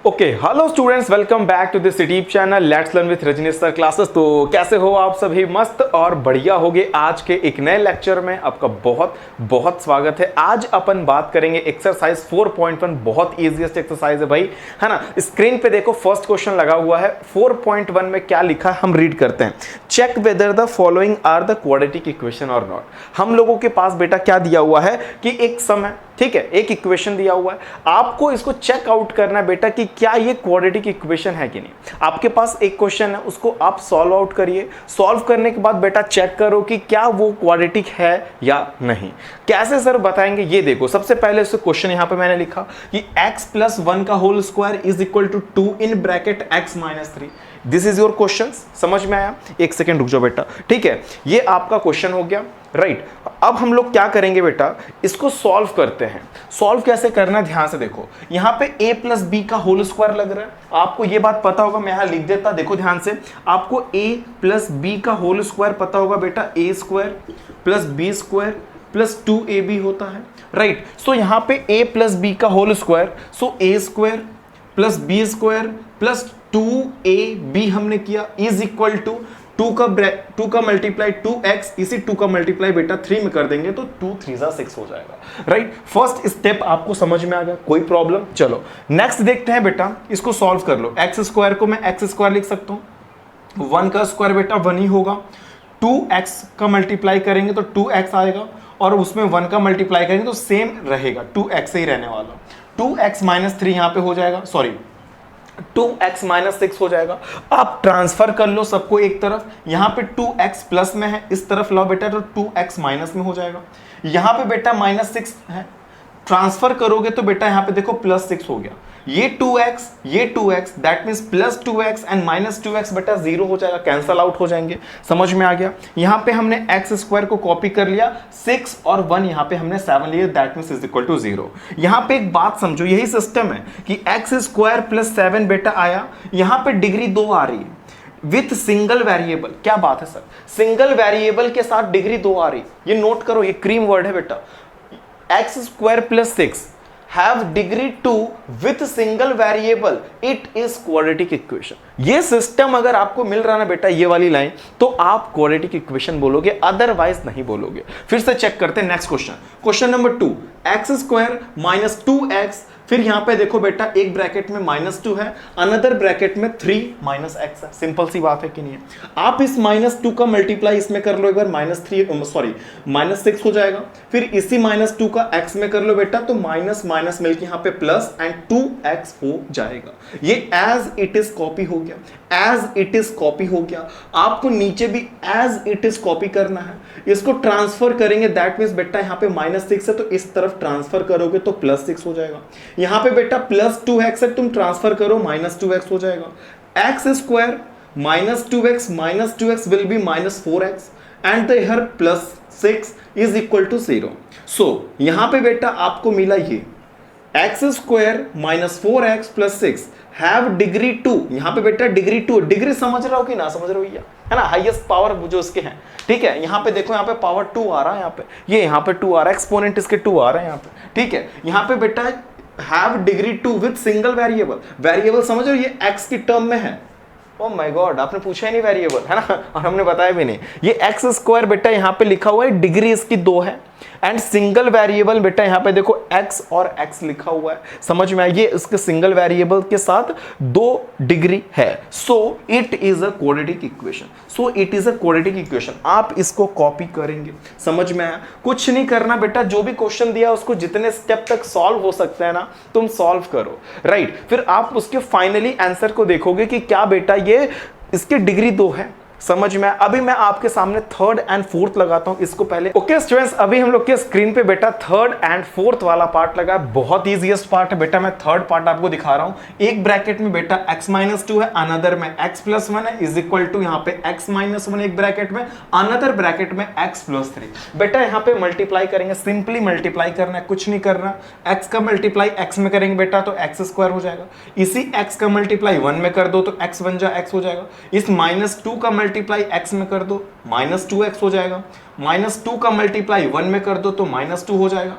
Okay hello students, welcome back to this YouTube channel let's learn with Rajneesh sir classes. तो कैसे हो आप सभी? मस्त और बढ़िया होगे। आज के एक नए लेक्चर में आपका बहुत बहुत स्वागत है। आज अपन बात करेंगे एक्सरसाइज 4.1। बहुत इजीएस्ट एक्सरसाइज है भाई, है ना। स्क्रीन पे देखो, फर्स्ट क्वेश्चन लगा हुआ है। 4.1 में क्या लिखा है हम रीड करते हैं। Check whether the following are the quadratic equation और नॉट। हम लोगों के पास बेटा क्या दिया हुआ है कि एक समय, ठीक है, एक इक्वेशन दिया हुआ है, आपको इसको चेक आउट करना है बेटा कि क्या ये क्वाड्रेटिक इक्वेशन है कि नहीं। आपके पास एक क्वेश्चन है, उसको आप सॉल्व आउट करिए। सॉल्व करने के बाद बेटा चेक करो कि क्या वो क्वाड्रेटिक है या नहीं। कैसे सर बताएंगे, ये देखो। सबसे पहले इस क्वेश्चन यहां पे मैंने लिखा कि x+1 का whole square is equal to 2 in bracket x-3। This is your question. समझ में आया? एक सेकेंड रुक जाओ बेटा, ठीक है। ये आपका क्वेश्चन हो गया, राइट। अब हम लोग क्या करेंगे बेटा, इसको सॉल्व करते हैं। सॉल्व कैसे करना है ध्यान से देखो। यहां पे a+b का होल स्क्वायर लग रहा है, आपको ये बात पता होगा। मैं यहां लिख देता, देखो ध्यान से। आपको a+b का होल स्क्वायर पता होगा बेटा, a² + b² + 2ab होता है, राइट। सो यहां पे a+b का होल स्क्वायर, सो a² + b² + 2ab हमने किया इज इक्वल टू 2 का मल्टीप्लाई 2x, इसी 2 का मल्टीप्लाई बेटा 3 में कर देंगे तो 2 3 6 हो जाएगा, राइट। फर्स्ट स्टेप आपको समझ में आ गया, कोई प्रॉब्लम? चलो नेक्स्ट देखते हैं बेटा, इसको सॉल्व कर लो। x² को मैं x² लिख सकता हूं, 1 का स्क्वायर बेटा 1 ही होगा। 2x का मल्टीप्लाई करेंगे तो 2x आएगा, और उसमें 1 का मल्टीप्लाई करेंगे तो सेम रहेगा, 2x ही रहने वाला। 2x - 3 यहां पे हो जाएगा, सॉरी 2x - 6 हो जाएगा। आप ट्रांसफर कर लो सबको एक तरफ। यहां पे 2x प्लस में है, इस तरफ लाओ बेटा तो 2x माइनस में हो जाएगा। यहां पे बेटा -6 है, ट्रांसफर करोगे तो बेटा यहां पे देखो +6 हो गया। ये 2x that means +2x and -2x बेटा 0 हो जाएगा, कैंसल आउट हो जाएंगे। समझ में आ गया? यहां पे हमने x² को कॉपी कर लिया, 6 और 1 यहां पे हमने 7 लिया, that means is equal to 0। यहां पे एक बात समझो, यही सिस्टम है कि x² + 7 बेटा आया, यहां पे डिग्री 2 आ रही है विथ सिंगल वेरिएबल। क्या बात है सर, सिंगल वेरिएबल के साथ डिग्री 2 आ रही। ये नोट करो, ये क्रीम वर्ड है बेटा। x² + 6 have degree 2 with single variable, it is quadratic equation। ये सिस्टम अगर आपको मिल रहा ना बेटा, ये वाली लाइन, तो आप क्वाड्रेटिक इक्वेशन बोलोगे, अदरवाइज नहीं बोलोगे। फिर से चेक करते हैं next question. Question number 2, x² - 2x। फिर यहां पे देखो बेटा, एक ब्रैकेट में -2 है, अनदर ब्रैकेट में 3 - x है। सिंपल सी बात है कि नहीं है? आप इस -2 का मल्टीप्लाई इसमें कर लो एक बार, -6 हो जाएगा। फिर इसी -2 का x में कर लो बेटा, तो माइनस माइनस मिलकर यहां पे प्लस एंड 2x हो जाएगा। ये एज इट इज कॉपी हो गया, एज इट इज कॉपी हो गया। आपको नीचे भी एज इट इज कॉपी करना है। इसको ट्रांसफर करेंगे, दैट मींस बेटा यहां पे -6 है, तो इस तरफ ट्रांसफर करोगे तो +6 हो जाएगा। यहां पे बेटा +2x है, तुम ट्रांसफर करो -2x हो जाएगा। x² - 2x will be -4x and the here +6 is equal to 0। so यहां पे बेटा आपको मिला ये x² - 4x + 6 हैव डिग्री 2। यहां पे बेटा डिग्री 2, डिग्री समझ रहे हो कि ना समझ रहे हो भैया, है ना। हाईएस्ट पावर जो उसके हैं, ठीक है। यहां पे देखो, यहां पे पावर 2 आ रहा है, यहां पे ये यहां पे 2 आ रहा है, एक्सपोनेंट इसके 2 आ रहे हैं यहां पे, ठीक है। यहां पे बेटा have degree 2 with single variable. Variable समझ रहे हो, ये x की टर्म में है। ओह माय गॉड, आपने पूछा ही नहीं वेरिएबल, है ना, और हमने बताया भी नहीं। ये x² बेटा यहां पे लिखा हुआ है, डिग्री इसकी 2 है, एंड सिंगल वेरिएबल बेटा यहां पे देखो x और x लिखा हुआ है। समझ में आया? ये इसके सिंगल वेरिएबल के साथ 2 डिग्री है। So it is a quadratic equation. So it is a quadratic equation. आप इसको कॉपी करेंगे। समझ में आया? कुछ नहीं करना बेटा, जो भी क्वेश्चन दिया उसको जितने स्टेप तक सॉल्व हो सकता है ना, तुम सॉल्व करो, राइट। फिर आप उसके फाइनली आंसर को देखोगे कि क्या बेटा ये इसकी डिग्री 2 है। समझ में? अभी मैं आपके सामने 3rd and 4th लगाता हूं, इसको पहले। ओके स्टूडेंट्स, अभी हम लोग के स्क्रीन पे बेटा 3rd and 4th वाला पार्ट लगा है। बहुत इजीएस्ट पार्ट है बेटा, मैं 3rd पार्ट आपको दिखा रहा हूं। एक ब्रैकेट में बेटा x - 2 है, अनदर में x + 1 है, इज इक्वल टू यहां पे x - 1 एक ब्रैकेट में, अनदर ब्रैकेट में x + 3। बेटा यहां पे मल्टीप्लाई करेंगे, सिंपली मल्टीप्लाई करना है, कुछ नहीं करना। x का मल्टीप्लाई x में करेंगे बेटा तो x² हो जाएगा। इसी x का मल्टीप्लाई 1 में कर दो तो x बन जा x हो जाएगा। इस -2 का मल्टीप्लाई x में कर दो, -2x हो जाएगा। -2 का मल्टीप्लाई 1 में कर दो तो -2 हो जाएगा।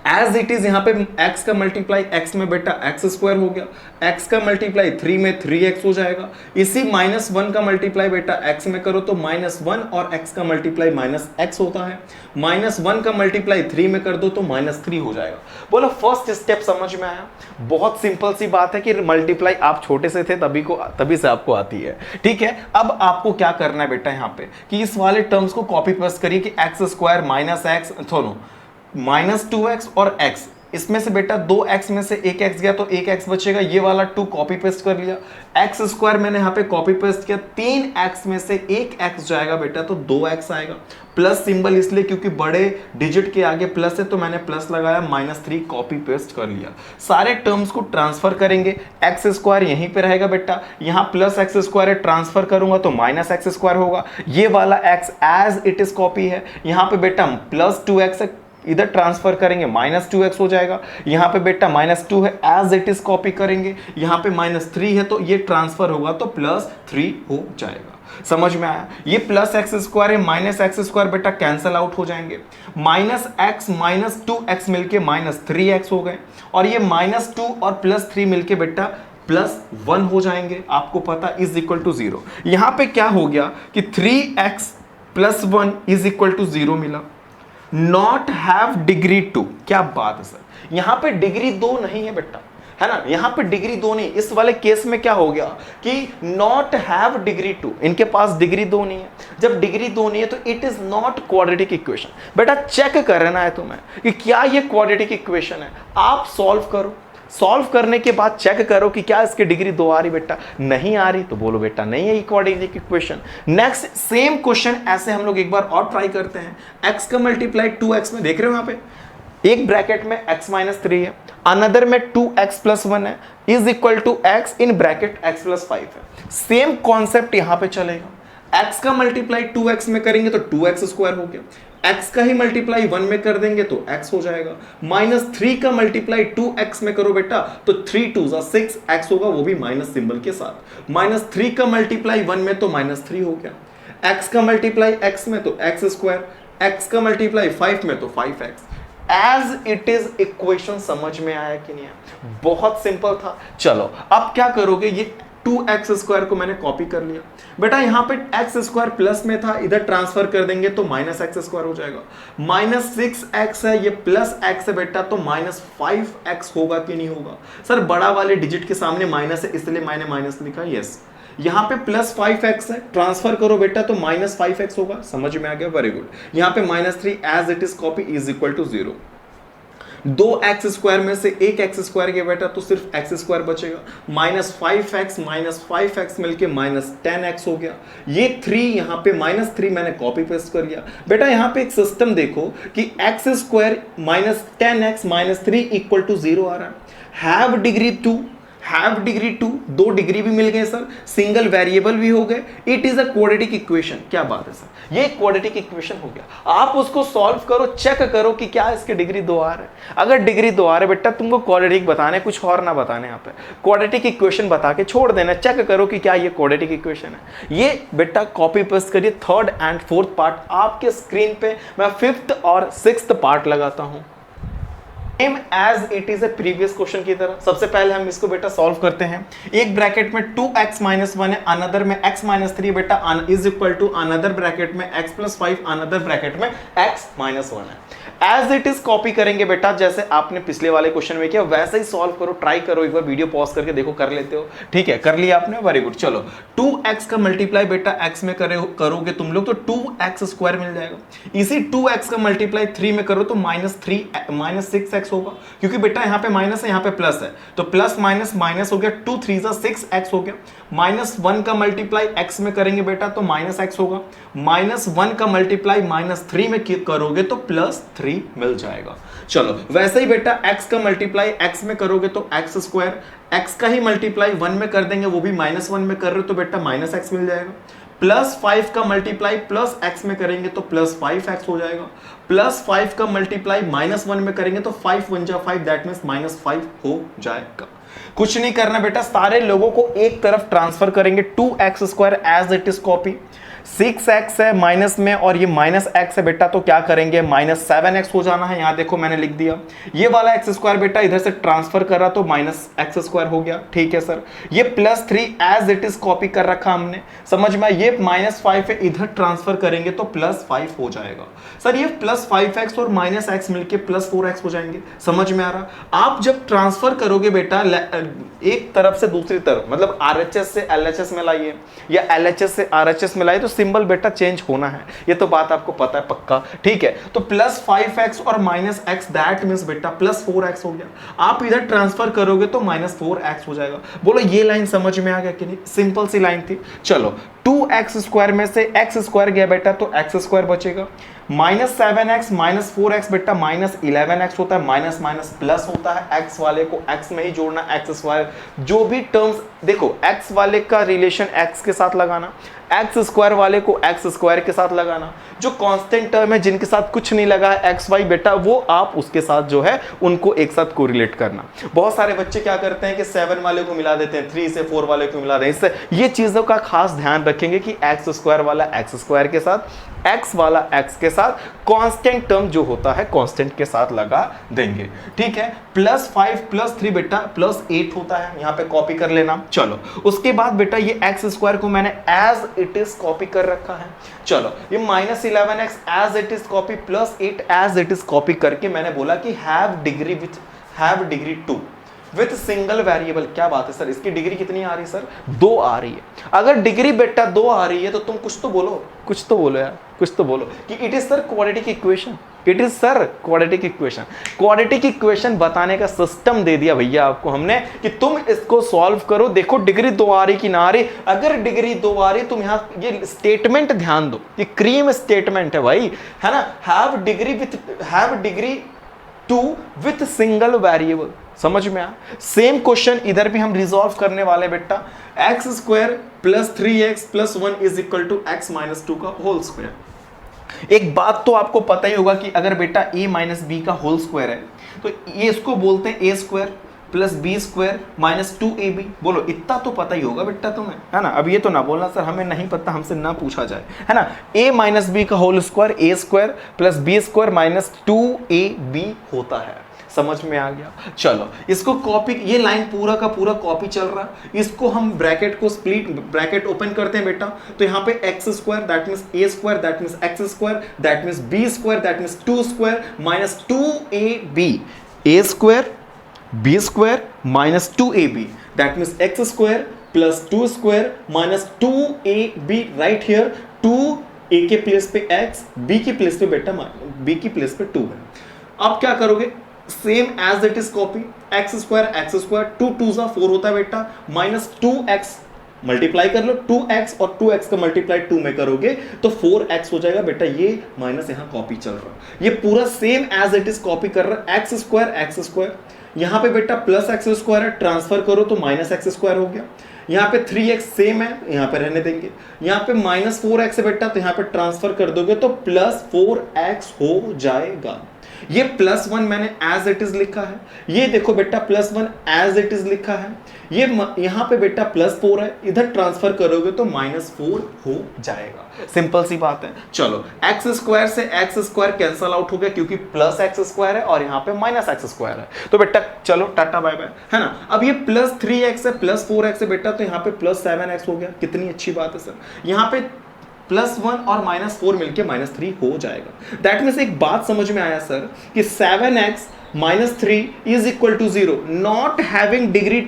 एज इट इज यहाँ पे x का मल्टीप्लाई x में बेटा x स्क्वायर हो गया, x का मल्टीप्लाई 3 में 3x हो जाएगा। इसी -1 का मल्टीप्लाई बेटा x में करो तो -1 और x का मल्टीप्लाई -x होता है। -1 का मल्टीप्लाई 3 में कर दो तो -3 हो जाएगा। बोलो फर्स्ट स्टेप समझ में आया? बहुत सिंपल सी बात है कि मल्टीप्लाई आप छोटे से थे तभी से आपको आती है, ठीक है। अब आपको क्या करना है बेटा यहाँ पे कि इस वाले टर्म्स को कॉपी पेस्ट करिए कि x स्क्वायर -x दोनों -2x और x, इसमें से बेटा 2x में से 1x गया तो 1x बचेगा, ये वाला 2 कॉपी पेस्ट कर लिया। x स्क्वायर मैंने यहाँ पे कॉपी पेस्ट किया, 3x में से 1x जाएगा बेटा तो 2x आएगा। प्लस सिंबल इसलिए क्योंकि बड़े डिजिट के आगे प्लस है तो मैंने प्लस लगाया, -3 कॉपी पेस्ट कर लिया। सारे टर्म्स को ट्रांसफर करेंगे, x स्क्वायर यहीं पे रहेगा बेटा, यहाँ प्लस x स्क्वायर है, ट्रांसफर करूंगा तो -x स्क्वायर होगा। ये वाला x as it is copy है, यहाँ पे बेटा +2x है, इधर ट्रांसफर करेंगे -2x हो जाएगा। यहाँ पे बेटा -2 है, एज इट इज कॉपी करेंगे, यहाँ पे -3 है तो ये ट्रांसफर होगा तो +3 हो जाएगा। समझ में आया? ये +x स्क्वायर है, -x स्क्वायर बेटा कैंसल आउट हो जाएंगे, -x -2x मिलके -3x हो गए, और ये -2 और +3 मिलके बेटा +1 हो जाएंगे। आपको पता इज इक्वल टू 0। यहाँ पे क्या हो गया कि 3x + 1 इज इक्वल टू 0 मिला। नॉट हैव डिग्री 2, क्या बात है सर, यहां पे डिग्री 2 नहीं है बेटा, है ना, यहां पे डिग्री 2 नहीं। इस वाले केस में क्या हो गया कि नॉट हैव डिग्री 2, इनके पास डिग्री 2 नहीं है। जब डिग्री 2 नहीं है तो it is not quadratic equation. बेटा चेक करना है तुम्हें कि क्या ये क्वाड्रेटिक इक्वेशन है, आप सॉल्व करो, सॉल्व करने के बाद चेक करो कि क्या इसकी डिग्री 2 आ रही। बेटा नहीं आ रही तो बोलो बेटा नहीं है quadratic equation. Next same question ऐसे हम लोग एक बार और ट्राई करते हैं। x का मल्टीप्लाई 2x में देख रहे हो, यहाँ पे एक ब्रैकेट में x - 3 है, अनदर में 2x + 1 है, is equal to x in bracket x + 5 है। सेम कॉन्सेप्ट यहां पे चलेगा। x का मल्टीप्लाई 2x में करेंगे तो 2x स्क्वायर हो गया, x का ही मल्टीप्लाई 1 में कर देंगे तो x हो जाएगा। -3 का मल्टीप्लाई 2x में करो बेटा तो 3 2 6 x होगा, वो भी माइनस सिंबल के साथ। -3 का मल्टीप्लाई 1 में तो -3 हो गया, x का मल्टीप्लाई x में तो x स्क्वायर, x का मल्टीप्लाई 5 में तो 5x। As it is equation समझ में आया कि नहीं आया? बहुत सिंपल था। चलो अब क्या करोगे, ये 2x स्क्वायर को मैंने कॉपी कर लिया बेटा, यहां पे x स्क्वायर प्लस में था, इधर ट्रांसफर कर देंगे तो -x स्क्वायर हो जाएगा। -6x है, ये +x है बेटा तो -5x होगा कि नहीं होगा? सर बड़ा वाले डिजिट के सामने माइनस है इसलिए मैंने माइनस लिखा, यस। यहाँ पे +5x है, ट्रांसफर करो बेटा तो -5x होगा। समझ में आ गया? Very good. यहाँ पे -3 as it is copy is equal to 0। 2x square में से 1x स्क्वायर गया बेटा तो सिर्फ x स्क्वायर बचेगा, -5x मिलके -10x हो गया। ये 3 यहाँ पे -3 मैंने कॉपी पेस्ट कर लिया बेटा। यहाँ पे एक सिस्टम देखो कि x square -10x -3 equal to 0 आ रहा है। Have degree 2, have degree 2, 2 degree भी मिल गए सर, सिंगल वेरिएबल भी हो गए, it is a quadratic equation. क्या बात है सर, ये क्वाड्रेटिक इक्वेशन हो गया। आप उसको सॉल्व करो, चेक करो कि क्या इसके डिग्री 2 आ रहा है। अगर डिग्री 2 आ रहा है बेटा, तुमको क्वाड्रेटिक बताने, कुछ और ना बताने, यहाँ पे क्वाड्रेटिक इक्वेशन बता के छोड़ देना, चेक करो कि क्या ये क्वाड्रेटिक इक्वेशन है। ये बेटा कॉपी पेस्ट करिए। 3rd and 4th पार्ट आपके स्क्रीन पे, मैं 5th और 6th पार्ट लगाता हूं same as it is a previous question की तरह। सबसे पहले हम इसको बेटा सॉल्व करते हैं। एक ब्रैकेट में 2x - 1 है, अनदर में x - 3 बेटा is equal to another bracket में x + 5, अनदर ब्रैकेट में x - 1 है। एज इट इज कॉपी करेंगे बेटा, जैसे आपने पिछले वाले क्वेश्चन में किया वैसे ही सॉल्व करो, ट्राई करो, एक बार वीडियो पॉज करके देखो, कर लेते हो, ठीक है, कर लिया आपने, वेरी गुड। चलो 2x का मल्टीप्लाई बेटा x में करोगे तुम लोग तो 2x स्क्वायर मिल जाएगा। इसी 2x का मल्टीप्लाई 3 में करो तो -6x होगा, क्योंकि बेटा यहाँ पे माइनस है, यहाँ पे प्लस है, तो प्लस माइनस माइनस हो गया, 2 3 6x हो गया। -1 का मल्टीप्लाई x में करेंगे बेटा तो -x होगा, -1 का मल्टीप्लाई -3 में करोगे तो +3 मिल जाएगा। चलो वैसे ही बेटा x का मल्टीप्लाई x में करोगे तो x स्क्वायर, x का ही मल्टीप्लाई 1 में कर देंगे, वो भी -1 में कर रहे हो तो बेटा -x मिल जाएगा। +5 का मल्टीप्लाई +x में करेंगे तो +5x हो जाएगा। +5 का मल्टीप्लाई -1 में करेंगे तो 5 1 जा 5, दैट मीन्स -5 हो जाएगा। कुछ नहीं करना बेटा, सारे लोगों को एक तरफ ट्रांसफर करेंगे, 2x square as it is copy, 6x है माइनस में और ये माइनस एक्स है बेटा, तो क्या करेंगे -7x हो जाना है। यहां देखो मैंने लिख दिया, ये वाला एक्स स्क्वायर बेटा इधर से ट्रांसफर कर रहा तो -x² हो गया। ठीक है सर, ये +3 एज इट इज कॉपी कर रखा हमने, समझ में। ये -5 है, इधर ट्रांसफर करेंगे तो +5 हो जाएगा। सर ये +5x और -x मिलके +4x हो जाएंगे, समझ में आ रहा। आप जब ट्रांसफर करोगे बेटा एक तरफ से दूसरी तरफ, मतलब RHS से LHS में लाइए या LHS से RHS में लाइए, तो सिंबल बेटा चेंज होना है, ये तो बात आपको पता है पक्का। ठीक है, तो +5x और -x दैट मींस बेटा +4x हो गया। आप इधर ट्रांसफर करोगे तो -4x हो जाएगा। बोलो ये लाइन समझ में आ गया कि नहीं? सिंपल सी लाइन थी। चलो 2x² में से x² गया बेटा तो x² बचेगा। -7x -4x बेटा -11x होता है, माइनस माइनस प्लस होता है। x वाले को x में ही जोड़ना, x² जो भी टर्म्स देखो, x वाले का रिलेशन x के साथ लगाना, x² वाले को x² के साथ लगाना। जो कांस्टेंट टर्म है जिनके साथ कुछ नहीं लगा है x y बेटा, वो आप उसके साथ जो है उनको एक साथ कोरिलेट करना। बहुत सारे बच्चे क्या करते हैं कि 7 वाले को मिला देते हैं, 3 से 4 वाले को मिला देते हैं। इससे ये चीजों का खास ध्यान रखेंगे कि x² वाला x² के साथ, x वाला x के साथ, कांस्टेंट टर्म जो होता है कांस्टेंट के साथ लगा देंगे। ठीक है, +5 +3 बेटा +8 होता है, यहां पे कॉपी कर लेना। चलो उसके बाद बेटा ये x² को मैंने एज इट इज कॉपी कर रखा है। चलो ये -11x as it is copy, +8 as it is copy करके मैंने बोला कि have degree 2 with single variable. क्या बात है सर, इसकी डिग्री कितनी आ रही है सर? 2 आ रही है। अगर डिग्री बेटा 2 आ रही है तो तुम कुछ तो बोलो यार, कुछ तो बोलो कि it is sir quadratic equation. It is sir quadratic equation. Quadratic equation बताने का सिस्टम दे दिया भैया आपको हमने कि तुम इसको सॉल्व करो। देखो डिग्री 2 आ रही कि ना आ रही। अगर डिग्री 2 आ रही, तुम यहां ये स्टेटमेंट ध्यान दो, ये क्रीम स्टेटमेंट है भाई, है ना। Have degree 2 with single variable, समझ में आ। सेम क्वेश्चन इधर भी हम रिजॉल्व करने वाले बेटा। x² + 3x + 1 = x - 2 का होल स्क्वायर। एक बात तो आपको पता ही होगा कि अगर बेटा a - b का होल स्क्वायर है तो ये इसको बोलते हैं a² + b² - 2ab। बोलो इतना तो पता ही होगा बेटा तुम्हें, है ना। अब ये तो ना बोलना सर हमें नहीं पता, हमसे ना पूछा जाए, है ना। a - b का whole square a² + b² - 2ab होता है, समझ में आ गया। चलो इसको कॉपी, ये लाइन पूरा का पूरा कॉपी चल रहा है। इसको हम ब्रैकेट को ब्रैकेट ओपन करते हैं बेटा, तो यहाँ पे x² that means a² that means x² that means b² that means 2² - 2ab, a² b² - 2ab that means x² + 2² - 2ab। Right here 2 a के प्लेस पे x, b की प्लेस पे बेटा b की प्लेस पे 2 है। अब क्या करोगे, same as it is copy, x², 2 2 4 होता है बेटा, -2x मल्टीप्लाई कर लो, 2x और 2x का मल्टीप्लाई 2 में करोगे तो 4x हो जाएगा बेटा। ये माइनस यहां कॉपी चल रहा है, ये पूरा same as it is copy कर रहा है। x² यहां पे बेटा +x² है, ट्रांसफर करो तो -x² हो गया। यहाँ पे 3x सेम है, यहाँ पे रहने देंगे। यहाँ पे -4x है बेटा, तो यहाँ पे ट्रांसफर कर दोगे तो +4x हो जाएगा। ये +1 मैंने एज इट इज लिखा है, ये देखो बेटा +1 एज इट इज लिखा है। ये यहाँ पे बेटा +4 है, इधर ट्रांसफर करोगे तो -4 हो जाएगा। सिंपल सी बात है। चलो x² से x² कैंसल आउट हो गया क्योंकि +x² है और यहाँ पे -x² है, तो बेटा चलो टाटा बाय बाय, है ना। अब ये +3x है +4x है बेटा, तो यहाँ पे +7x हो गया। कितनी अच्छी बात है सर। यहाँ पे +1 और -4 मिलके -3 हो जाएगा। दैट मीन्स एक बात समझ में आया सर कि 7x - 3 = 0, नॉट हैविंग डिग्री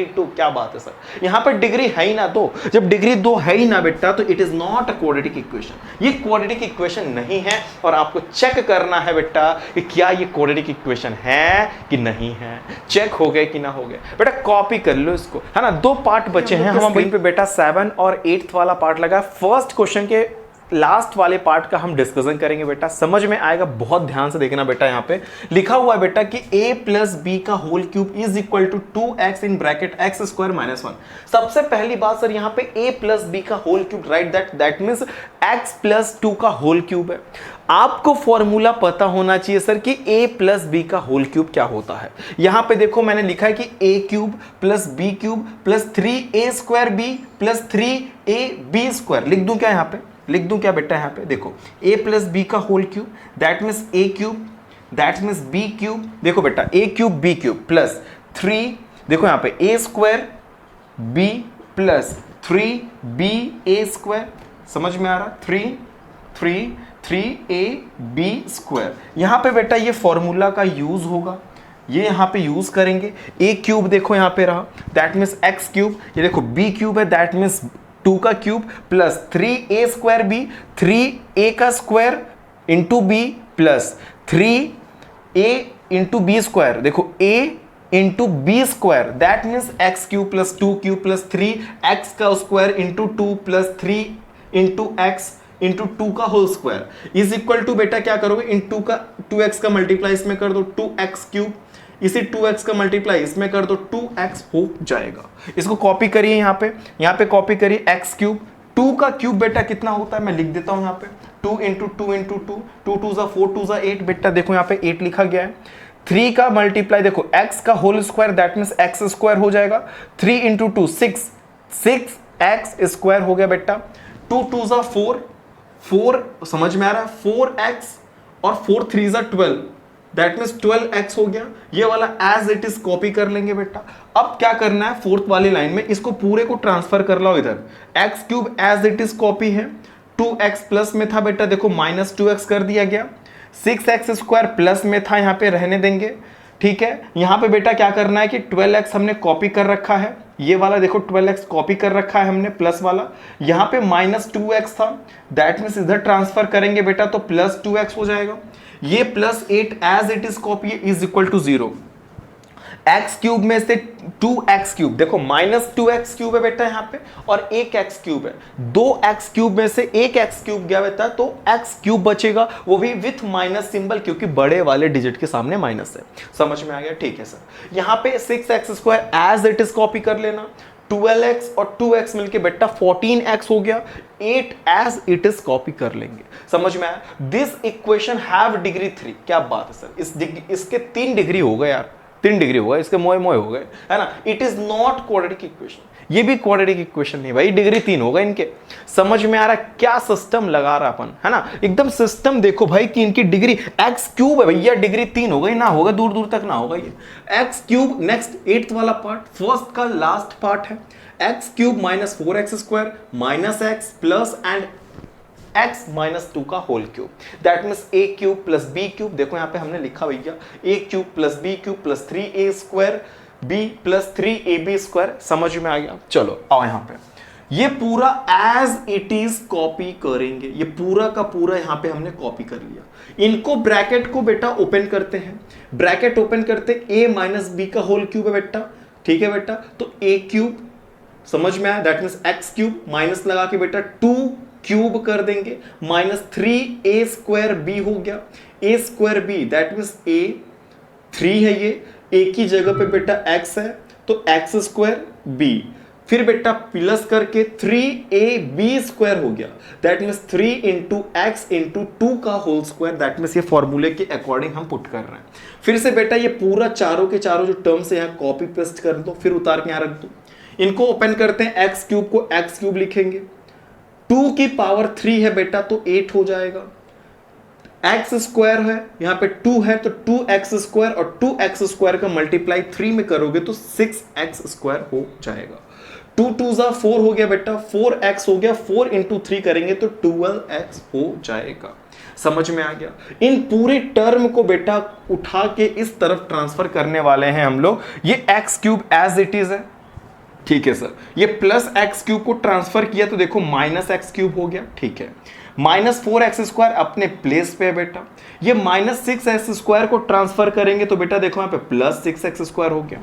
2। क्या बात है सर, यहां पर डिग्री है ही ना 2। जब डिग्री 2 है ही ना बेटा तो it is not a quadratic equation. ये क्वाड्रेटिक इक्वेशन नहीं है और आपको चेक करना है बेटा कि क्या ये क्वाड्रेटिक इक्वेशन है कि नहीं है। चेक हो गए कि ना हो गए बेटा, कॉपी कर लो इसको, है ना। 2 पार्ट बचे हैं हम पे बेटा 7 और 8th वाला पार्ट लगा। फर्स्ट क्वेश्चन के लास्ट वाले पार्ट का हम डिस्कशन करेंगे बेटा, समझ में आएगा, बहुत ध्यान से देखना बेटा। यहाँ पे लिखा हुआ है बेटा कि a प्लस बी का whole cube is equal to 2x in bracket x square minus 1। सबसे पहली बात सर, यहाँ पे a प्लस बी का whole cube, right, that means x plus 2 का होल क्यूब है। आपको फॉर्मूला पता होना चाहिए सर कि a प्लस बी का होल क्यूब क्या होता है। यहां पे देखो मैंने लिखा है कि a cube plus B cube plus 3a square B plus 3ab square. लिख दूं क्या यहाँ पे, लिख दूं क्या बेटा, यहाँ पे देखो a प्लस बी का whole cube that means a cube that means b cube. देखो बेटा a cube b cube plus 3, देखो यहाँ पे a square b plus 3ba square. समझ में आ रहा, 3ab स्क्वायर। यहां पे बेटा ये फॉर्मूला का यूज होगा, ये यहां पे यूज करेंगे। a क्यूब देखो यहां पे रहा, दैट मीन्स x क्यूब, ये देखो b क्यूब है दैट मीन्स 2 का cube plus 3a square b, 3a का square into b plus 3a into b square. देखो a into B square that means X cube plus 2 cube plus 3x का square into 2 plus 3 into X into 2 का whole square is equal to बेटा क्या करोगे, इन 2 का 2x का multiply इसमें कर दो 2x क्यूब, इसी 2x का मल्टीप्लाई इसमें कर दो 2x हो जाएगा। इसको कॉपी करिए यहाँ पे कॉपी करिए x क्यूब, 2 का क्यूब बेटा कितना होता है मैं लिख देता हूँ यहाँ पे 2 इंटू 2 इंटू 2, 2 2 जा 4 2 जा 8 बेटा, देखो यहाँ पे 8 लिखा गया है। 3 का मल्टीप्लाई देखो x का whole square that means x square हो जाएगा, 3 इंटू 2 6x स्क्वायर हो गया बेटा, 2 2 जा 4, समझ में आ रहा है, 4x और 4 3 जा 12 दैट मीन्स 12x हो गया। ये वाला एज इट इज कॉपी कर लेंगे बेटा। अब क्या करना है, फोर्थ वाली लाइन में इसको पूरे को ट्रांसफर कर लो इधर, x cube as it is copy है, 2x प्लस में था बेटा देखो माइनस 2x कर दिया गया, 6x स्क्वायर प्लस में था यहाँ पे रहने देंगे, ठीक है। यहाँ पे बेटा क्या करना है कि 12x हमने कॉपी कर रखा है, ये वाला देखो 12x कॉपी कर रखा है हमने प्लस वाला, यहाँ पे माइनस 2x था दैट मीन्स इधर ट्रांसफर करेंगे बेटा तो प्लस 2x हो जाएगा। ये plus 8 as it is copy is equal to 0। x cube में से 2x क्यूब देखो माइनस 2x क्यूब है बेटा यहाँ पे और एक x क्यूब है, 2x क्यूब में से एक x क्यूब गया बेटा तो x क्यूब बचेगा, वो भी विथ माइनस सिंबल क्योंकि बड़े वाले डिजिट के सामने माइनस है। समझ में आ गया, ठीक है सर। यहाँ पे 6x square as it is copy कर लेना, 12x और 2x मिलके बेटा 14x हो गया, 8 एज इट इज कॉपी कर लेंगे। समझ में आया, दिस इक्वेशन हैव डिग्री 3। क्या बात है सर, इसके 3 डिग्री हो गए यार, 3 डिग्री होगा, इसके मोए मोए हो गए, है ना। It is not quadratic equation, ये भी क्वाड्रेटिक इक्वेशन नहीं भाई, डिग्री 3 होगा इनके। समझ में आ रहा है क्या सिस्टम लगा रहा अपन, है ना, एकदम सिस्टम देखो भाई कि इनकी डिग्री x क्यूब है भैया, डिग्री 3 होगा ही ना, होगा दूर दूर तक ना होगा ये x क्यूब। नेक्स्ट 8th वाला पार्ट, फर्स्ट का लास्ट पार्ट है, x cube minus 4x square minus x plus and x minus 2 का whole cube that means a cube plus b cube. देखो यहाँ पे हमने लिखा भैया a cube plus b cube plus 3a square b plus 3ab square. समझ में आ गया, चलो आओ यहाँ पे ये पूरा एज इट इज कॉपी करेंगे, ये पूरा का पूरा यहाँ पे हमने कॉपी कर लिया। इनको ब्रैकेट को बेटा ओपन करते हैं, ब्रैकेट ओपन करते a माइनस b का होल क्यूब है बेटा, ठीक है बेटा, तो a क्यूब समझ में आया that means x cube minus लगा के बेटा 2 क्यूब कर देंगे माइनस 3a स्क्वायर b हो गया, a square b that means a 3 है, ये a की जगह पे बेटा x है तो x स्क्वायर b, फिर बेटा प्लस करके 3ab स्क्वायर हो गया that means 3 into X into 2 का होल स्क्वायर दैट मीन्स ये फॉर्मूले के अकॉर्डिंग हम पुट कर रहे हैं। फिर से बेटा ये पूरा चारों के चारों जो टर्म्स है यहाँ कॉपी पेस्ट कर दो, फिर उतार के यहाँ रख दो। इनको ओपन करते हैं, x क्यूब को x क्यूब लिखेंगे, 2 की पावर 3 है बेटा तो 8 हो जाएगा, x स्क्वायर है यहाँ पे 2 है तो 2x स्क्वायर और 2x स्क्वायर का मल्टीप्लाई 3 में करोगे तो 6x स्क्वायर हो जाएगा। 2 2 जा 4 हो गया बेटा, 4x हो गया, 4 इंटू 3 करेंगे तो 12x हो जाएगा। समझ में आ गया। इन पूरे टर्म को बेटा उठा के इस तरफ ट्रांसफर करने वाले हैं हम लोग। ये x cube as it is है, ठीक है सर, ये प्लस एक्स क्यूब को ट्रांसफर किया तो देखो माइनस एक्स क्यूब हो गया, ठीक है, माइनस 4x स्क्वायर अपने प्लेस पे है बेटा। ये माइनस 6x स्क्वायर को ट्रांसफर करेंगे तो बेटा देखो यहाँ पे प्लस 6x स्क्वायर हो गया।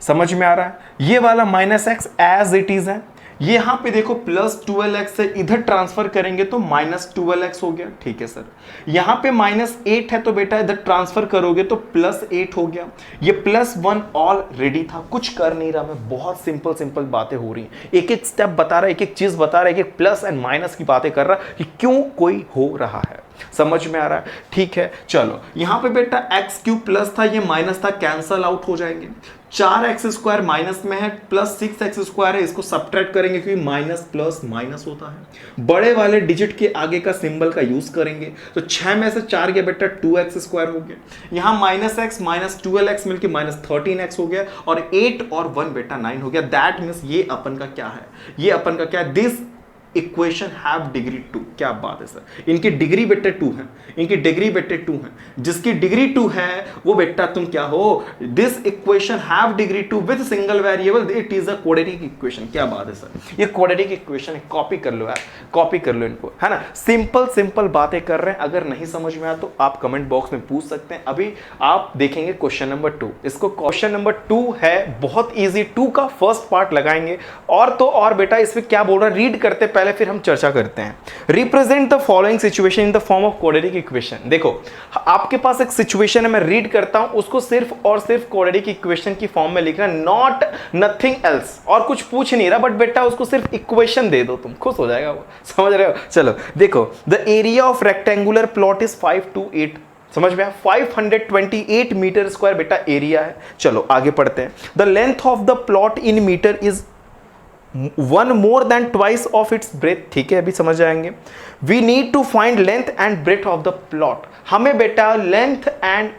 समझ में आ रहा है, ये वाला minus X as it is है, यहां पे देखो प्लस 12x है, इधर ट्रांसफर करेंगे तो माइनस 12x हो गया, ठीक है सर। यहां पे माइनस 8 है तो बेटा इधर ट्रांसफर करोगे तो प्लस 8 हो गया। ये प्लस 1 ऑलरेडी था, कुछ कर नहीं रहा मैं, बहुत सिंपल सिंपल बातें हो रही हैं, एक एक स्टेप बता रहा है, एक एक चीज बता रहा है, एक एक प्लस एंड माइनस की बातें कर रहा कि क्यों कोई हो रहा है, समझ में आ रहा है? ठीक है, चलो यहां पे बेटा एक्स क्यूब प्लस था, ये माइनस था, कैंसल आउट हो जाएंगे। 4x² माइनस में है, प्लस 6x² है, इसको सब्ट्रैक्ट करेंगे क्योंकि माइनस प्लस माइनस होता है। बड़े वाले डिजिट के आगे का सिंबल का यूज करेंगे तो 6 में से 4 गया बेटा 2x² हो गया। यहां माइनस एक्स माइनस 12x मिलकर माइनस 13x हो गया, और 8 और 1 बेटा 9 हो गया। दैट मीन्स ये अपन का क्या है, ये अपन का क्या है, दिस इक्वेशन हैव डिग्री 2। क्या बात है सर, इनकी डिग्री बेटा 2 है, इनकी डिग्री बेटे 2 है, जिसकी डिग्री 2 है वो बेटा तुम क्या हो, this equation have degree 2 with single variable, it is a quadratic equation. क्या बात है सर, ये क्वाड्रेटिक इक्वेशन है, कॉपी कर लो यार, कॉपी कर लो इनको, है ना। सिंपल सिंपल बातें कर रहे हैं, अगर नहीं समझ में आया तो आप कमेंट बॉक्स में पूछ सकते हैं। अभी आप देखेंगे क्वेश्चन नंबर 2, इसको क्वेश्चन नंबर 2 है, बहुत इजी, 2 का फर्स्ट पार्ट लगाएंगे। और तो और बेटा इसमें क्या बोल रहा है रीड करते पहले, फिर हम चर्चा करते हैं। Represent the following situation in the form of quadratic equation. देखो आपके पास एक सिचुएशन है, मैं रीड करता हूं, उसको सिर्फ और सिर्फ क्वाड्रेटिक इक्वेशन की फॉर्म में लिखना, नॉट नथिंग एल्स, और कुछ पूछ नहीं रहा, बट बेटा उसको सिर्फ इक्वेशन दे दो, तुम खुश हो जाएगा वो, समझ रहे हो। चलो देखो, the area of rectangular plot is 528, समझ में आया, 528 मीटर स्क्वायर बेटा एरिया है। चलो आगे पढ़ते हैं। The length of the plot in metre is 1 more than twice of its breadth, ठीक है, अभी समझ जाएंगे। We need to find length and breadth of the plot, हमें बेटा लेंथ एंड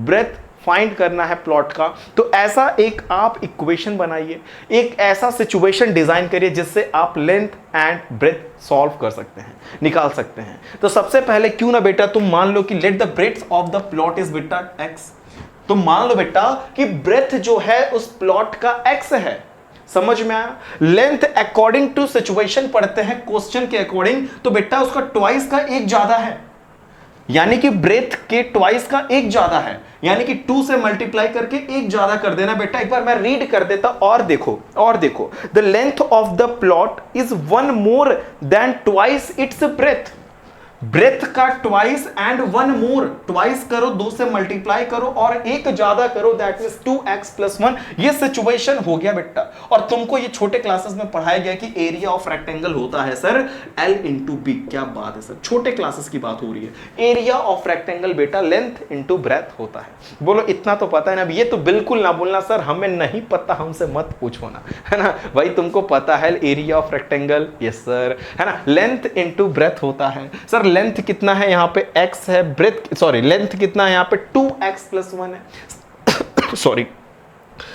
ब्रेथ फाइंड करना है प्लॉट का। तो ऐसा एक आप इक्वेशन बनाइए, एक ऐसा सिचुएशन डिजाइन करिए जिससे आप लेंथ एंड ब्रेथ सॉल्व कर सकते हैं, निकाल सकते हैं। तो सबसे पहले क्यों ना बेटा तुम मान लो कि let the breadth of the plot is बेटा x, तो मान लो बेटा कि ब्रेथ जो है उस प्लॉट का x है, समझ में आया। लेंथ अकॉर्डिंग टू सिचुएशन पढ़ते हैं क्वेश्चन के अकॉर्डिंग, तो बेटा उसका ट्वाइस का एक ज्यादा है, यानी कि ब्रेथ के ट्वाइस का एक ज्यादा है, यानी कि 2 से मल्टीप्लाई करके एक ज्यादा कर देना बेटा। एक बार मैं रीड कर देता, और देखो the length of the plot is 1 more than twice its breadth, breadth का ट्वाइस एंड 1 more, ट्वाइस करो, 2 से मल्टीप्लाई करो और एक ज्यादा करो, दैट मींस 2x+1। ये सिचुएशन हो गया बेटा। और तुमको ये छोटे क्लासेस में पढ़ाया गया कि एरिया ऑफ रेक्टेंगल होता है सर L इंटू बी। क्या बात है सर, छोटे क्लासेस की बात हो रही है। एरिया ऑफ रेक्टेंगल बेटा लेंथ इंटू ब्रेथ होता है। बोलो इतना तो पता है ना। अब ये तो बिल्कुल ना बोलना सर हमें नहीं पता, हमसे मत पूछो ना, है ना भाई, तुमको पता है area of rectangle, yes sir, है ना, लेंथ इंटू ब्रेथ होता है। सर लेंथ कितना है यहाँ पे x है, ब्रेथ सॉरी लेंथ कितना है यहाँ पे 2x+1 है सॉरी,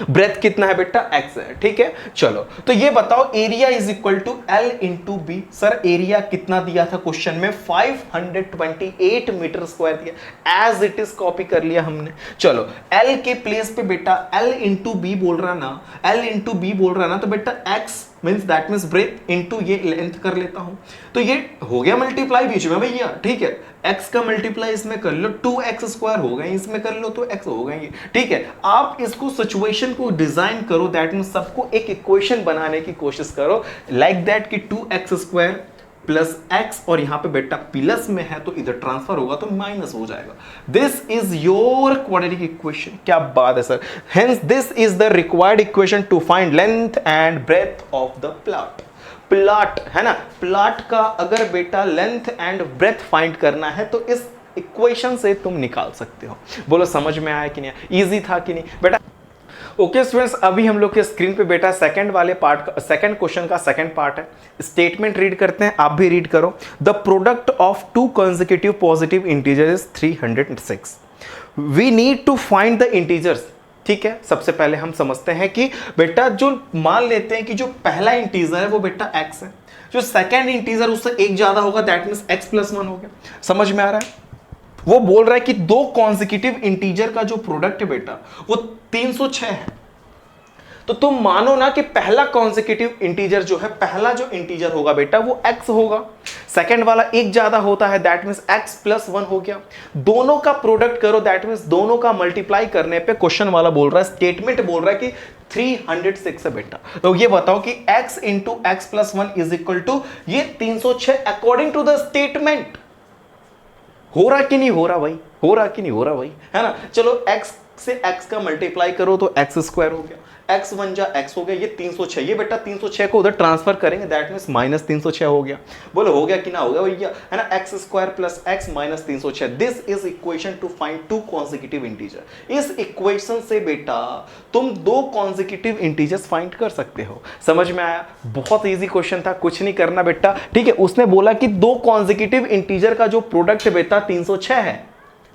ब्रेथ कितना है बेटा x है, ठीक है। चलो तो ये बताओ area is equal to L into B. Sir area कितना दिया था क्वेश्चन में, 528 मीटर स्क्वायर दिया, एज इट इज कॉपी कर लिया हमने। चलो L के प्लेस पे बेटा L इंटू बी बोल रहा ना, L इंटू बी बोल रहा ना, तो बेटा x means that means breath into ये लेंथ कर लेता हूं, तो ये हो गया मल्टीप्लाई बीच में भैया, ठीक है। x का मल्टीप्लाई इसमें कर लो, 2x² हो गए, इसमें कर लो तो x हो गए, ठीक है। आप इसको सिचुएशन को डिजाइन करो, दैट मीन्स सबको एक इक्वेशन बनाने की कोशिश करो, लाइक दैट कि 2x² प्लस x, और यहां पे बेटा प्लस में है तो इधर ट्रांसफर होगा तो माइनस हो जाएगा। This is your quadratic equation. क्या बात है sir, hence this is the required equation to find length and breadth of the plot. Plot है ना, प्लॉट का अगर बेटा लेंथ एंड ब्रेथ फाइंड करना है तो इस इक्वेशन से तुम निकाल सकते हो। बोलो समझ में आया कि नहीं, इजी था कि नहीं बेटा। ओके स्टूडेंट्स, अभी हम लोग के स्क्रीन पे बेटा सेकंड वाले पार्ट का, सेकंड क्वेश्चन का सेकंड पार्ट है। स्टेटमेंट रीड करते हैं, आप भी रीड करो। The product of 2 consecutive positive integer is 306। We need to find the integers, ठीक है। सबसे पहले हम समझते हैं कि बेटा जो मान लेते हैं कि जो पहला इंटीजर है वो बेटा x है, जो सेकंड इंटीजर उससे एक ज्यादा होगा, दैट मींस x+1 हो गया। समझ में आ रहा है, वो बोल रहा है कि 2 consecutive इंटीजर का जो प्रोडक्ट है बेटा वो 306 है। तो तुम मानो ना कि पहला consecutive इंटीजर जो है, पहला जो इंटीजर होगा बेटा वो x होगा, सेकंड वाला एक ज्यादा होता है, दैट मींस x प्लस 1 हो गया। दोनों का प्रोडक्ट करो, दैट मींस दोनों का मल्टीप्लाई करने पे क्वेश्चन वाला बोल रहा है, स्टेटमेंट बोल रहा है कि 306 है बेटा। तो ये बताओ कि x into X plus 1 is equal to ये 306 अकॉर्डिंग टू द स्टेटमेंट। हो रहा कि नहीं हो रहा भाई, हो रहा कि नहीं हो रहा भाई, है ना। चलो x से x का मल्टीप्लाई करो तो x स्क्वायर हो गया, x वन जा x हो गया, ये 306, ये बेटा 306 को उधर ट्रांसफर करेंगे, दैट मींस माइनस 306 हो गया। बोलो हो गया कि ना हो गया भैया, है ना। x square plus x minus 306, this is equation to find two consecutive integer. इस इक्वेशन से बेटा तुम दो कॉन्सेक्यूटिव इंटीजर्स फाइंड कर सकते हो। समझ में आया, बहुत इजी क्वेश्चन था, कुछ नहीं करना बेटा, ठीक है। उसने बोला कि दो कॉन्सेक्यूटिव इंटीजर का जो प्रोडक्ट बेटा 306 है।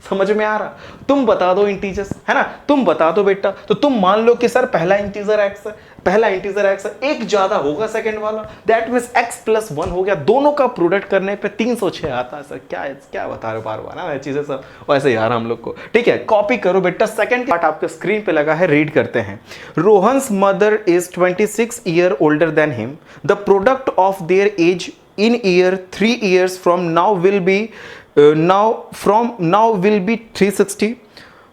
समझ में आ रहा, तुम बता दो इंटीजर्स, है ना, तुम बता दो बेटा। तो तुम मान लो कि सर पहला इंटीजर x है, पहला इंटीजर x है, एक ज्यादा होगा सेकंड वाला, दैट मींस x प्लस 1 हो गया। दोनों का प्रोडक्ट करने पे 306 आता है। सर क्या बता रहे बार बार ना चीजें सब वैसे यार हम लोग को, ठीक है। कॉपी करो बेटा, सेकंड पार्ट आपके स्क्रीन पे लगा है, रीड करते हैं। Rohan's mother is 26 year older than him, the product of their age in year 3 years from now will be now will be 360.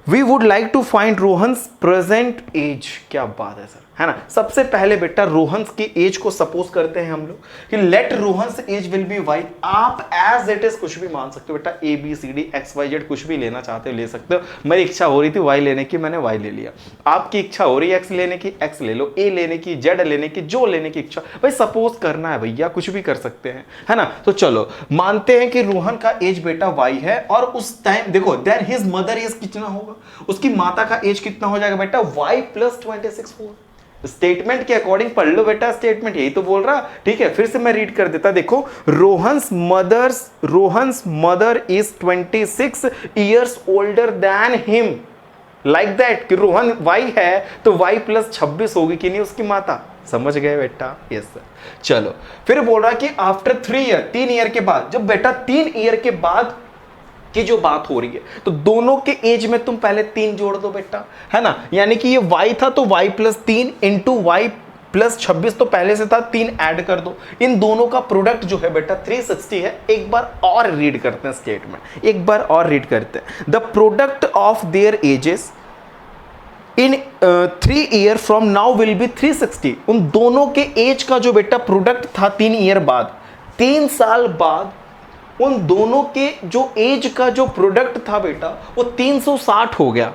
We would like to find Rohan's present age। क्या बात है sir, है ना। सबसे पहले बेटा रोहन्स की एज को सपोज करते हैं हम लोग कि let Rohan's age will be Y. आप एज इट इज कुछ भी मान सकते हो बेटा, A B C D X Y Z कुछ भी लेना चाहते हो ले सकते हो। मेरी इच्छा हो रही थी वाई लेने की, मैंने वाई ले लिया। आपकी इच्छा हो रही है एक्स लेने की, एक्स ले लो, ए लेने की, जेड लेने की, जो लेने की इच्छा भाई सपोज करना है भैया, कुछ भी कर सकते हैं, है ना। तो चलो मानते हैं कि रोहन का एज बेटा वाई है, और उस टाइम देखो देन हिज मदर एज कितना होगा, उसकी माता का एज कितना हो जाएगा बेटा, वाई प्लस 26 4। स्टेटमेंट के अकॉर्डिंग पढ़ लो बेटा, स्टेटमेंट यही तो बोल रहा, ठीक है। फिर से मैं रीड कर देता, देखो Rohan's mother is 26 years older than him, like that कि रोहन वाई है तो वाई प्लस 26 होगी कि नहीं उसकी माता। समझ गए बेटा, यस सर। चलो फिर बोल रहा कि आफ्टर 3 ईयर, 3 ईयर के बाद, जब बेटा 3 ईयर के बाद की जो बात हो रही है, तो दोनों के एज में तुम पहले 3 जोड़ दो बेटा, है ना। यानी कि ये y था तो y plus 3 into Y plus 26 तो पहले से था, 3 ऐड कर दो। इन दोनों का प्रोडक्ट जो है बेटा 360 है। एक बार और रीड करते हैं स्टेटमेंट, एक बार और रीड करते हैं। The product of there edges in 3 year from now will be 360। उन दोनों के एज का जो बेटा प्रोडक्ट था 3 ईयर बाद, 3 साल बाद उन दोनों के जो एज का जो प्रोडक्ट था बेटा वो 360 हो गया।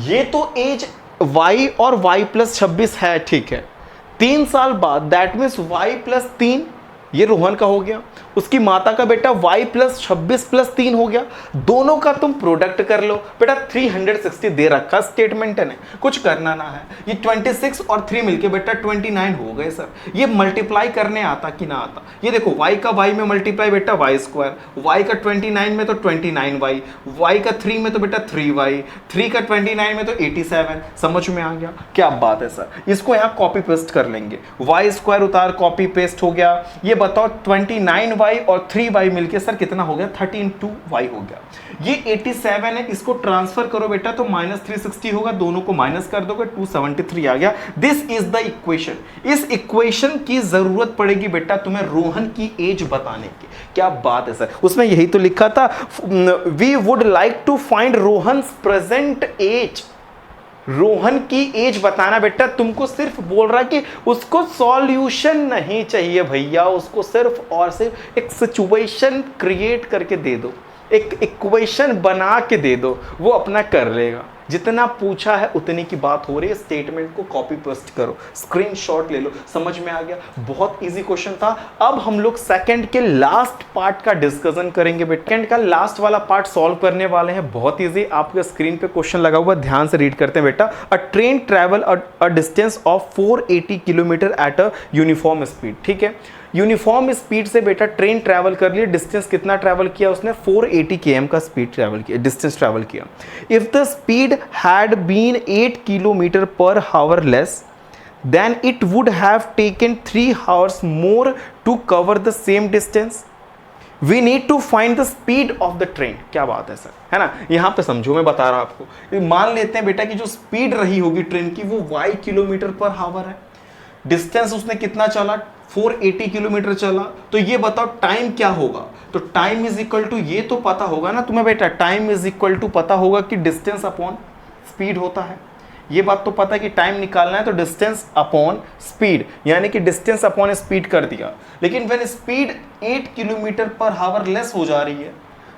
ये तो एज y और y प्लस 26 है, ठीक है। 3 साल बाद दैट मीन्स y प्लस 3 ये रोहन का हो गया, उसकी माता का बेटा y प्लस 26 प्लस 3 हो गया। दोनों का तुम प्रोडक्ट कर लो बेटा, 360 दे रखा स्टेटमेंट ने, कुछ करना ना है। ये 26 और 3 मिलके बेटा 29 हो गए सर। ये मल्टीप्लाई करने आता कि ना आता, ये देखो y का y में मल्टीप्लाई बेटा y स्क्वायर, y का 29 में तो 29y, y का 3 में तो बेटा 3y, 3 का 29 में तो 87। समझ में आ गया, क्या बात है सर। इसको यहाँ कॉपी पेस्ट कर लेंगे, y स्क्वायर उतार कॉपी पेस्ट हो गया। ये बताओ 29y और 3y मिलके सर कितना हो गया, 32y हो गया। ये 87 है, इसको ट्रांसफर करो बेटा तो माइनस 360 होगा, दोनों को माइनस कर दोगे 273 आ गया। This is the equation. इस इक्वेशन की जरूरत पड़ेगी बेटा तुम्हें रोहन की एज बताने की। क्या बात है सर, उसमें यही तो लिखा था, we would like to find Rohan's present age. Rohan की एज बताना बेटा, तुमको सिर्फ बोल रहा कि उसको सॉल्यूशन नहीं चाहिए भैया, उसको सिर्फ और सिर्फ एक सिचुएशन क्रिएट करके दे दो, एक इक्वेशन बना के दे दो, वो अपना कर लेगा। जितना पूछा है उतनी की बात हो रही है। स्टेटमेंट को कॉपी पेस्ट करो, स्क्रीनशॉट ले लो। समझ में आ गया, बहुत इजी क्वेश्चन था। अब हम लोग सेकंड के लास्ट पार्ट का डिस्कशन करेंगे बेटा। सेकंड का लास्ट वाला पार्ट सॉल्व करने वाले हैं, बहुत इजी। आपके स्क्रीन पे क्वेश्चन लगा हुआ, ध्यान से रीड करते हैं बेटा। अ train travel a distance of 480 kilometre at a uniform speed. ठीक है, यूनिफॉर्म स्पीड से बेटा ट्रेन ट्रैवल कर लिए। डिस्टेंस कितना ट्रैवल किया उसने, 480 km का स्पीड ट्रैवल किया, डिस्टेंस ट्रैवल किया। If the speed had been 8 kilometre per hour less, then it would have taken 3 hours more to cover the same distance. We need to find the speed of the train. क्या बात है sir, है ना। यहाँ पे समझो, मैं बता रहा हूँ आपको। मान लेते हैं बेटा कि जो स्पीड रही होगी ट्रेन की वो y किलोमीटर पर हावर है। डिस्टेंस उसने कितना चला, 480 किलोमीटर चला। तो ये बताओ टाइम क्या होगा। तो टाइम इज इक्वल टू, ये तो पता होगा ना तुम्हें बेटा, टाइम इज इक्वल टू पता होगा कि डिस्टेंस अपॉन स्पीड होता है। ये बात तो पता है कि टाइम निकालना है तो डिस्टेंस अपॉन स्पीड, यानी कि डिस्टेंस अपॉन स्पीड कर दिया। लेकिन when speed 8 kilometre per hour less हो जा रही है,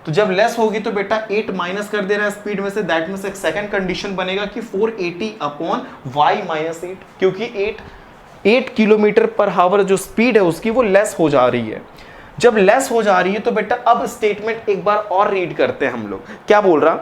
तो जब लेस होगी तो बेटा 8 माइनस कर दे रहा है स्पीड में से, दैट मींस एक सेकंड कंडीशन बनेगा कि 480 अपॉन y माइनस 8, क्योंकि 8 किलोमीटर पर हावर जो स्पीड है उसकी वो लेस हो जा रही है। जब लेस हो जा रही है तो बेटा अब स्टेटमेंट एक बार और रीड करते हैं हम लोग। क्या बोल रहा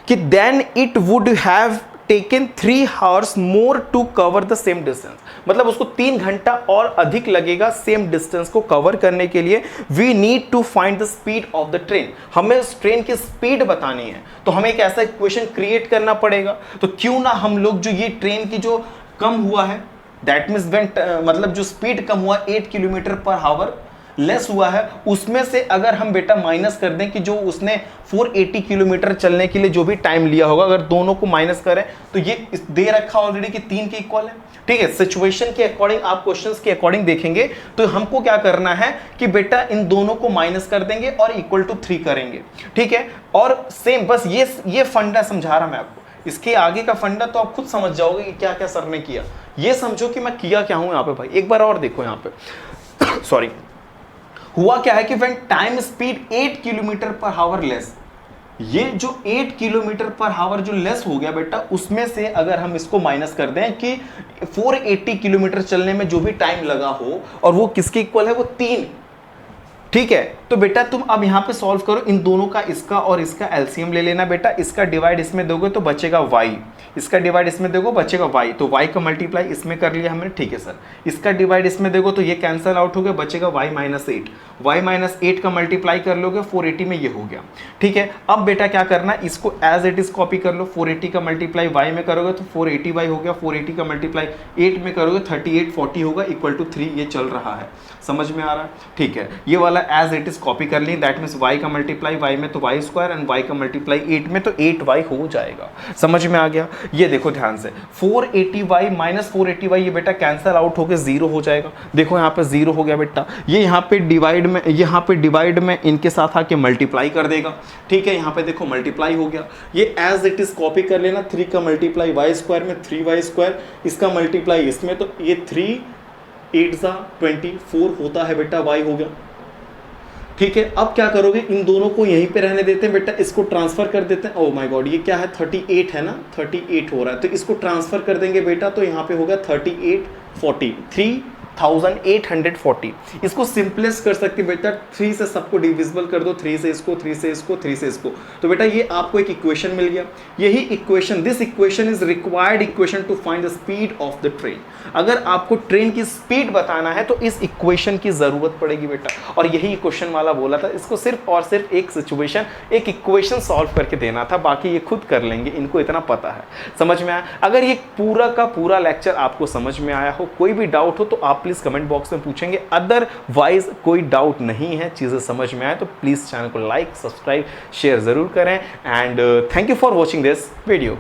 कि then it would have taken 3 hours more to cover the same distance, मतलब उसको 3 घंटा और अधिक लगेगा सेम डिस्टेंस को कवर करने के लिए। We need to find the speed of the train, हमें उस ट्रेन की स्पीड बतानी है, तो हमें एक ऐसा इक्वेशन क्रिएट करना पड़ेगा। तो क्यों ना हम लोग जो ये ट्रेन की जो कम हुआ है, दैट मीन्स व्हेन मतलब जो स्पीड कम हुआ 8 किलोमीटर पर हावर लेस हुआ है, उसमें से अगर हम बेटा माइनस कर दें कि जो उसने 480 किलोमीटर चलने के लिए जो भी टाइम लिया होगा, अगर दोनों को माइनस करें तो ये दे रखा ऑलरेडी कि 3 के इक्वल है। ठीक है, सिचुएशन के अकॉर्डिंग, आप क्वेश्चंस के अकॉर्डिंग देखेंगे तो हमको क्या करना है कि बेटा इन दोनों को माइनस कर देंगे और इक्वल टू 3 करेंगे। ठीक है, और सेम बस ये फंडा समझा रहा मैं आपको, इसके आगे का फंडा तो आप खुद समझ जाओगे कि क्या क्या सर ने किया। ये समझो कि मैं किया क्या हूं यहाँ पे भाई, एक बार और देखो यहाँ पे सॉरी, हुआ क्या है कि when time speed 8 kilometre per hour less, ये जो 8 किलोमीटर पर हावर जो लेस हो गया बेटा, उसमें से अगर हम इसको माइनस कर दें कि 480 किलोमीटर चलने में जो भी टाइम लगा हो और वो किसके इक्वल है, वो 3। ठीक है, तो बेटा तुम अब यहां पे सॉल्व करो, इन दोनों का, इसका और इसका एलसीएम ले लेना बेटा। इसका डिवाइड इसमें दोगे तो बचेगा y, इसका डिवाइड इसमें देखो बचेगा y, तो y का मल्टीप्लाई इसमें कर लिया हमने। ठीक है सर, इसका डिवाइड इसमें देखो तो ये कैंसिल आउट हो गया, बचेगा y माइनस 8, y माइनस 8 का मल्टीप्लाई कर लोगे 480 में, ये हो गया। ठीक है, अब बेटा क्या करना है, इसको एज इट इज कॉपी कर लो। 480 का मल्टीप्लाई y में करोगे तो 480y हो गया, 480 का मल्टीप्लाई 8 में करोगे 3840 होगा, इक्वल टू 3। ये चल रहा है, समझ में आ रहा है। ठीक है, ये वाला एज इट इज कॉपी कर ली, दैट मीन्स y का मल्टीप्लाई y में तो y स्क्वायर एंड y का मल्टीप्लाई 8 में तो 8y हो जाएगा। समझ में आ गया। ये देखो ध्यान से, 480y माइनस 480y ये बेटा कैंसिल आउट होकर 0 हो जाएगा। देखो यहाँ पे 0 हो गया बेटा, ये यहाँ पे डिवाइड में इनके साथ आके मल्टीप्लाई कर देगा। ठीक है, यहाँ पे देखो मल्टीप्लाई हो गया, ये एज इट इज कॉपी कर लेना। 3 का मल्टीप्लाई y स्क्वायर में 3y स्क्वायर, इसका मल्टीप्लाई इसमें तो ये 3 8 24 होता है बेटा, y हो गया। ठीक है, अब क्या करोगे, इन दोनों को यहीं पे रहने देते हैं बेटा, इसको ट्रांसफर कर देते हैं। ओह माय गॉड, ये क्या है, 38 है ना, 38 हो रहा है, तो इसको ट्रांसफर कर देंगे बेटा, तो यहाँ पे होगा 3840, 3840। इसको सिंपलेस्ट कर सकते बेटा, 3 से सबको डिविजिबल कर दो, 3 से इसको, 3 से इसको, 3 से इसको, तो बेटा ये आपको एक इक्वेशन मिल गया। यही equation, this equation is required equation to find the speed of the train. अगर आपको ट्रेन की स्पीड बताना है तो इस इक्वेशन की जरूरत पड़ेगी बेटा, और यही क्वेश्चन वाला बोला था, इसको सिर्फ और सिर्फ एक सिचुएशन, एक इक्वेशन सॉल्व करके देना था, बाकी ये खुद कर लेंगे, इनको इतना पता है। समझ में आया। अगर ये पूरा का पूरा लेक्चर आपको समझ में आया हो, कोई भी डाउट हो तो आप प्लीज कमेंट बॉक्स में पूछेंगे, अदरवाइज कोई डाउट नहीं है, चीजें समझ में आए तो प्लीज चैनल को लाइक, सब्सक्राइब, शेयर जरूर करें। And thank you for watching this video.